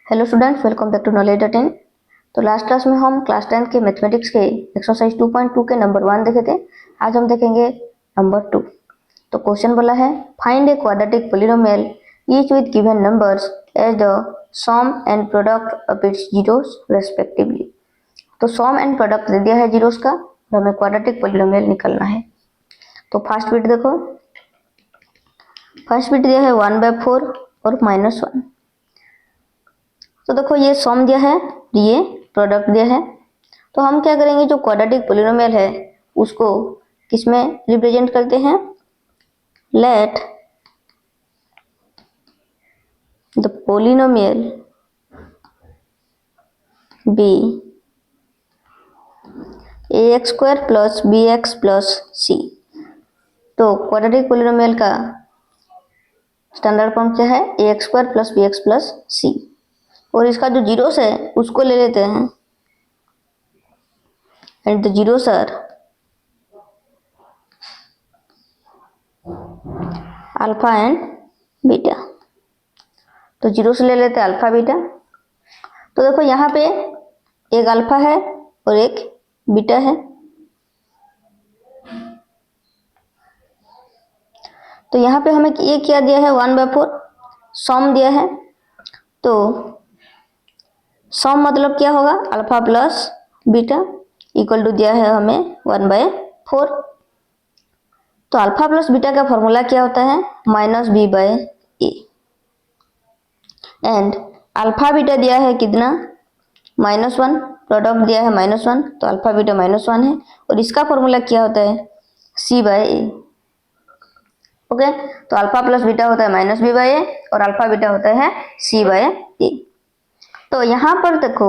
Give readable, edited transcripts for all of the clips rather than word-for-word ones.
Hello students, welcome back to knowledge dot in. तो last class में हम class 10 के मैथमेटिक्स के एक्सरसाइज 2.2 के नंबर 1 देखे थे। आज हम देखेंगे नंबर 2। तो क्वेश्चन बोला है find a quadratic polynomial each with given numbers as the sum and product of its zeros respectively. तो सम एंड प्रोडक्ट दे दिया है जीरोस का और हमें क्वाड्रेटिक पोलिनोमियल निकालना है। तो फर्स्ट बिट देखो, फर्स्ट बिट दिया है 1/4 और -1। तो देखो ये सम दिया है, ये प्रोडक्ट दिया है। तो हम क्या करेंगे, जो क्वाड्रेटिक पोलिनोमियल है उसको किसमें रिप्रेजेंट करते हैं। Let the polynomial be ax² plus bx plus c। तो क्वाड्रेटिक पोलिनोमियल का स्टैंडर्ड फॉर्म क्या है, ax² plus bx plus c। और इसका जो जीरोस है उसको ले लेते हैं and the zeros are alpha and beta. तो जीरोस ले लेते हैं अल्फा बीटा। तो देखो यहाँ पे एक अल्फा है और एक बीटा है। तो यहाँ पे हमें ये क्या दिया है, 1/4 सम दिया है। तो सम मतलब क्या होगा, alpha plus beta equal to दिया है हमें 1/4। तो अल्फा प्लस बीटा का फॉर्मूला क्या होता है, -b/a। एंड अल्फा बीटा दिया है कितना, -1, प्रोडक्ट दिया है -1, तो अल्फा बीटा -1 है। और इसका फॉर्मूला क्या होता है, c/a। ओके, तो अल्फा प्लस बीटा होता है -b/a और अल्फा बीटा होता है c/a। तो यहाँ पर देखो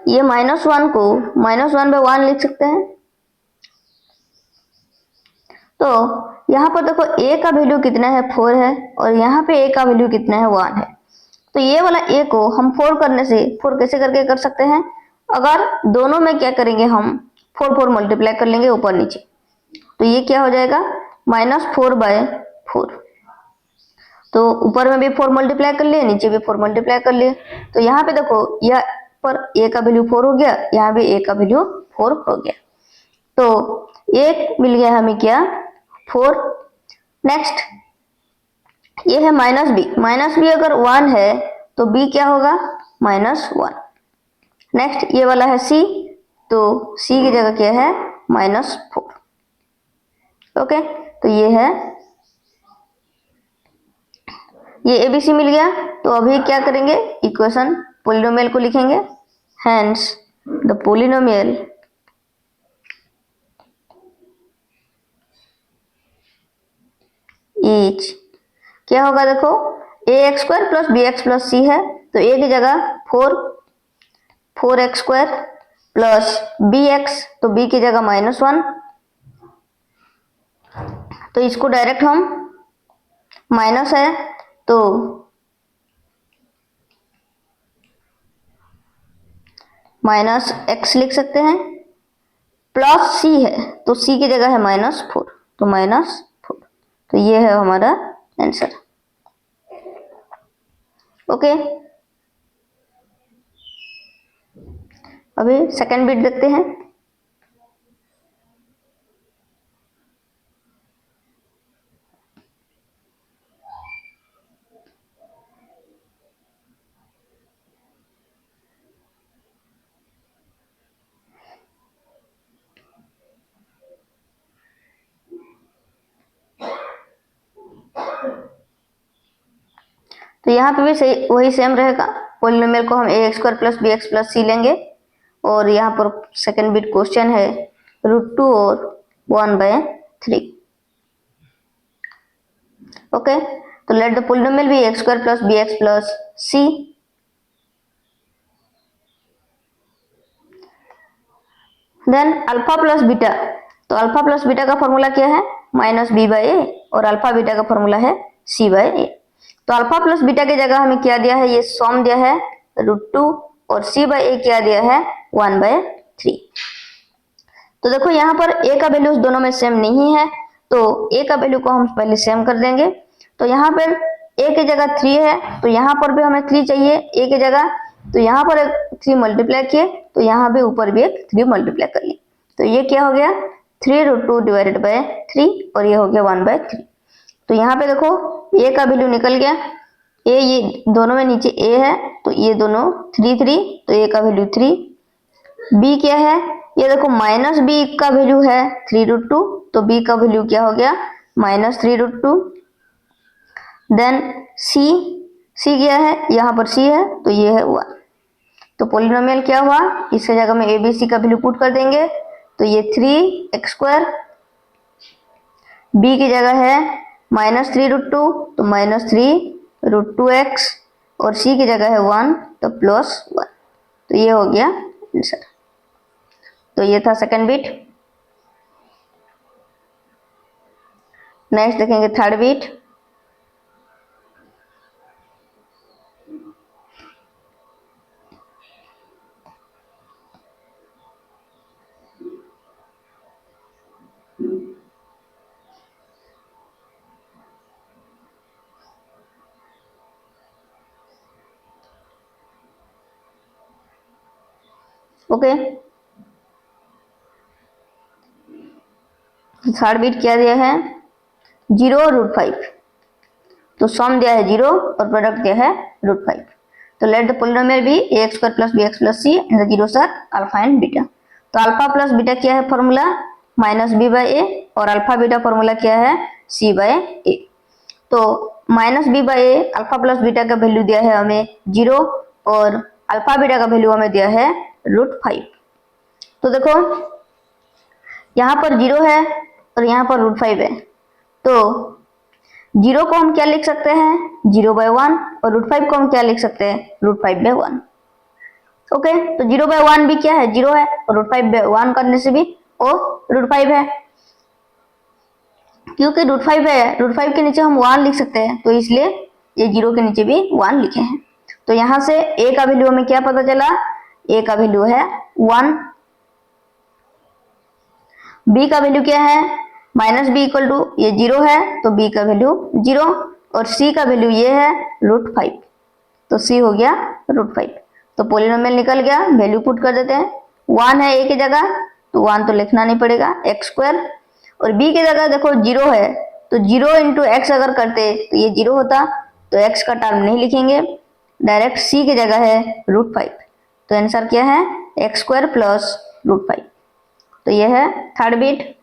ये -1 को -1/1 लिख सकते हैं। तो यहाँ पर देखो a का वैल्यू कितना है, 4 है, और यहाँ पे a का वैल्यू कितना है, 1 है। तो ये वाला a को हम 4 करने से 4 कैसे करके कर सकते हैं, अगर दोनों में क्या करेंगे, हम 4 मल्टीप्लाई कर लेंगे ऊपर नीचे। तो ये क्या हो जाएगा, -4/4। तो ऊपर में भी 4 मल्टीप्लाई कर लिए, नीचे भी 4 मल्टीप्लाई कर लिए। तो यहाँ पे देखो यह पर a का वैल्यू 4 हो गया, यहाँ भी a का वैल्यू 4 हो गया। तो एक मिल गया हमें क्या, 4। नेक्स्ट ये है -b अगर 1 है तो b क्या होगा, -1। नेक्स्ट ये वाला है c, तो c की जगह क्या है, -4। ओके, तो ये है, ये एबीसी मिल गया। तो अभी क्या करेंगे, इक्वेशन पोलिनोमियल को लिखेंगे। हेंस द पोलिनोमियल इज क्या होगा, देखो ax² plus bx plus c है, तो a की जगह 4x² प्लस bx, तो b की जगह -1। तो इसको डायरेक्ट हम माइनस है तो -x लिख सकते हैं, प्लस c है तो c की जगह है -4, तो -4। तो ये है हमारा आंसर। ओके, अभी सेकंड बिट देखते हैं। तो यहाँ पे भी सही वही सेम रहेगा, पोलिनोमियल को हम ax² plus bx plus c लेंगे। और यहाँ पर सेकंड बिट क्वेश्चन है √2 और 1/3। ओके, तो let the polynomial be ax² plus bx plus c। Then alpha plus beta, तो अल्फा प्लस बीटा का फॉर्मूला क्या है, -b/a, और अल्फा बीटा का फॉर्मूला है c/a। तो अल्फा प्लस बीटा की जगह हमें क्या दिया है, ये सम दिया है √2 और c/a क्या दिया है, 1/3। तो देखो यहाँ पर a का वैल्यू दोनों में सेम नहीं है, तो a का वैल्यू को हम पहले सेम कर देंगे। तो यहाँ पर ए की जगह 3 है तो यहाँ पर भी हमें 3 चाहिए ए की जगह, तो यहाँ पर 3 मल्टीप्लाई किए तो यहाँ भी ऊपर भी एक 3 मल्टीप्लाई कर लिए, तो ये क्या हो गया 3√2 डिवाइडेड बाय 3 और ये हो गया 1/3। तो यहाँ पे देखो ए का वैल्यू निकल गया, ए ये दोनों में नीचे ए है तो ये दोनों 3 तो ए का वैल्यू 3। बी क्या है, ये देखो माइनस बी का वैल्यू है 3√2 तो बी का वैल्यू क्या हो गया -3√2। देन सी, सी क्या है, यहाँ पर सी है तो ये है 1। तो पोलिनोमियल क्या हुआ, इसके जगह में ए बी सी का वैल्यू पुट कर देंगे तो ये 3x², बी की जगह है -3√2 तो -3√2x और सी की जगह है 1 तो +1, तो ये हो गया आंसर। तो ये था सेकंड बिट। नेक्स्ट देखेंगे third bit. Okay, third bit क्या दिया है 0 और √5, तो सम दिया है 0 और प्रोडक्ट दिया है √5। तो let the polynomial be ax² + bx + c and the zeros are alpha and beta. तो अल्फा प्लस बीटा क्या है फॉर्मूला -b/a और अल्फा बीटा फॉर्मूला क्या है c/a। तो -b/a अल्फा प्लस बीटा का वैल्यू दिया है हमें 0 और अल्फा बीटा का वैल्यू हमें दिया है √5। तो देखो यहाँ पर 0 है और यहाँ पर √5 है, तो 0 को हम क्या लिख सकते हैं 0/1 और √5 को हम क्या लिख सकते हैं √5/1। ओके, तो 0/1 भी क्या है 0 है और √5/1 करने से भी वो √5 है, क्योंकि √5 है, √5 के नीचे हम 1 लिख सकते हैं तो इसलिए ये 0 के नीचे भी 1 लिखे हैं। तो यहाँ से a का वैल्यू हमें क्या पता चला, a का वैल्यू है 1, b का वैल्यू क्या है -b = ये 0 है तो b का वैल्यू 0 और c का वैल्यू ये है √5 तो c हो गया √5। तो पोलिनोमियल निकल गया, वैल्यू पुट कर देते हैं, 1 है a की जगह तो 1 तो लिखना नहीं पड़ेगा x² और b की जगह देखो 0 है तो 0 × x अगर करते तो ये 0 होता तो x का टर्म नहीं लिखेंगे, डायरेक्ट c की जगह है √5। तो आंसर क्या है x² + √5। तो ये है थर्ड बिट।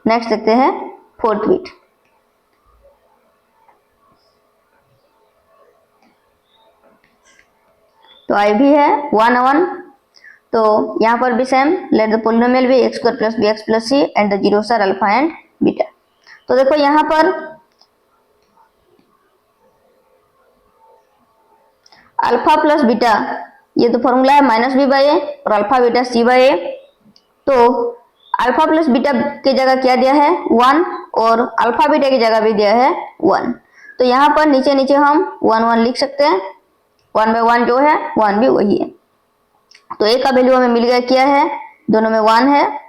नेक्स्ट देखते हैं फोर्थ बिट। तो आई भी है 1 1, तो यहाँ पर भी same, let the polynomial be x² + bx + c and the zeros are alpha and beta. तो देखो यहाँ पर अल्फा प्लस बीटा, ये तो फॉर्मूला है -b/a और अल्फा बीटा c/a। तो अल्फा प्लस बीटा की जगह क्या दिया है 1 और अल्फा बीटा की जगह भी दिया है 1, तो यहाँ पर नीचे नीचे हम 1 1 लिख सकते हैं, 1/1 जो है 1 भी वही है। तो a का वैल्यू हमें मिल गया क्या है, दोनों में 1 है,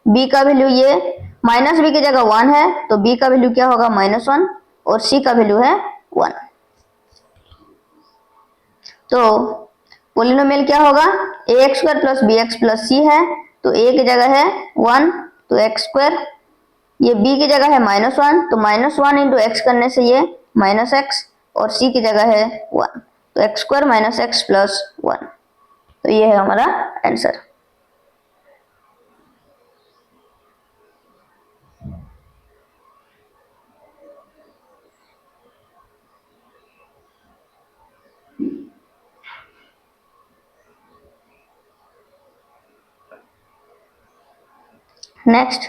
b का वैल्यू ये -b की जगह 1 है तो b का वैल्यू क्या होगा -1 और c का वैल्यू है 1। तो पोलिनोमियल क्या होगा ax² + bx + c है, तो a की जगह है 1 तो x², ये b की जगह है -1 तो -1 × x करने से ये -x और c की जगह है 1 तो x² - x + 1। तो ये है हमारा आंसर। नेक्स्ट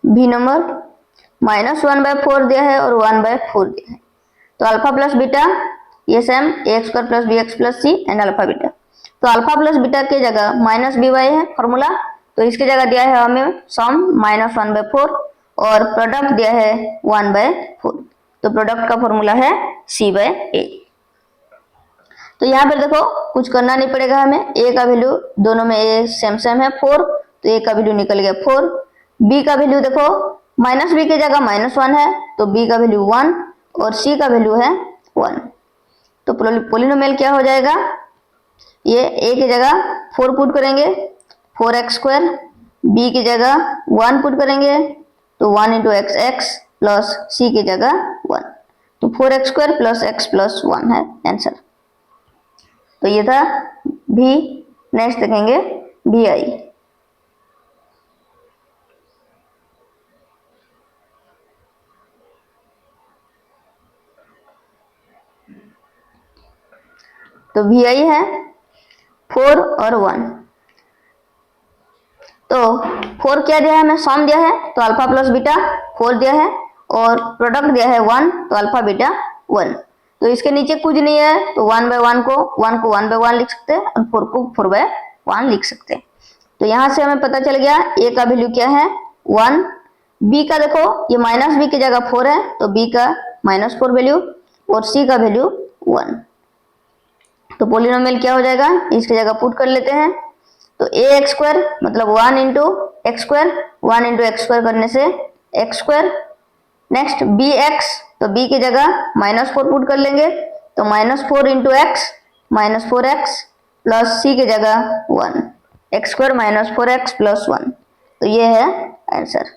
बी नंबर -1/4 दिया है और 1/4 दिया है। तो अल्फा प्लस बीटा ये same ax² + bx + c and alpha beta. तो अल्फा प्लस बीटा की जगह -by है फॉर्मूला, तो इसकी जगह दिया है हमें सम -1/4 और प्रोडक्ट दिया है 1/4, तो प्रोडक्ट का फॉर्मूला है c/a। तो यहाँ पर देखो कुछ करना नहीं पड़ेगा हमें, ए का वैल्यू दोनों में ए सेम सेम है 4, तो ए का वैल्यू निकल गया 4। बी का वैल्यू देखो माइनस बी की जगह -1 है, तो बी का वैल्यू 1 और सी का वैल्यू है 1। तो पोलिनोमियल क्या हो जाएगा, ये ए की जगह 4 पुट करेंगे 4x², बी की जगह 1 पुट करेंगे तो 1 इंटू x प्लस सी की जगह 1, तो 4x² प्लस x प्लस 1 है आंसर। तो ये था भी। नेक्स्ट देखेंगे भी आई। तो भी आई है 4 और 1। तो 4 क्या दिया है हमें, सम दिया है तो अल्फा प्लस बीटा 4 दिया है, और प्रोडक्ट दिया है 1 तो अल्फा बीटा 1। तो इसके नीचे कुछ नहीं है, तो 1/1 को 1/1 लिख सकते हैं और 4 को 4/1 लिख सकते हैं। तो यहां से हमें पता चल गया ए का वैल्यू क्या है 1, बी का देखो ये माइनस बी की जगह 4 है तो बी का -4 वैल्यू, और सी का वैल्यू 1। तो पोलिनोमियल क्या हो जाएगा, इसकी जगह पुट कर लेते हैं, तो ax² मतलब 1 इंटू x², 1 इंटू x² करने से x²। नेक्स्ट bx, तो b की जगह -4 पुट कर लेंगे तो -4 into x -4x plus c की जगह 1, x² -4x प्लस 1। तो ये है आंसर।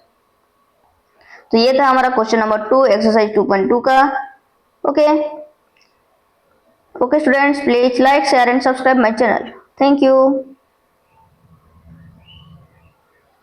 तो ये था हमारा क्वेश्चन नंबर 2 एक्सरसाइज 2.2 का। Okay students, please like share and subscribe my channel. Thank you.